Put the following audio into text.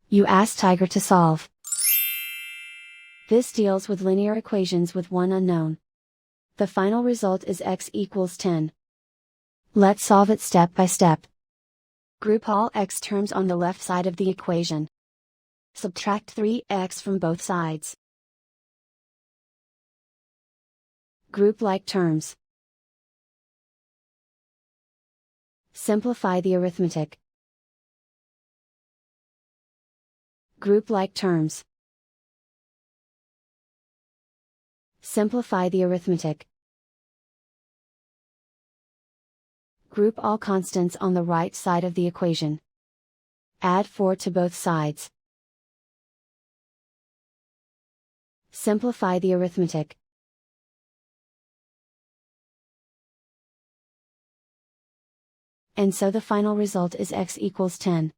You ask Tiger to solve. This deals with linear equations with one unknown. The final result is x equals 10. Let's solve it step by step. Group all x terms on the left side of the equation. Subtract 3x from both sides. Group like terms. Simplify the arithmetic. Group like terms. Simplify the arithmetic. Group all constants on the right side of the equation. Add 4 to both sides. Simplify the arithmetic. And so the final result is x equals 10.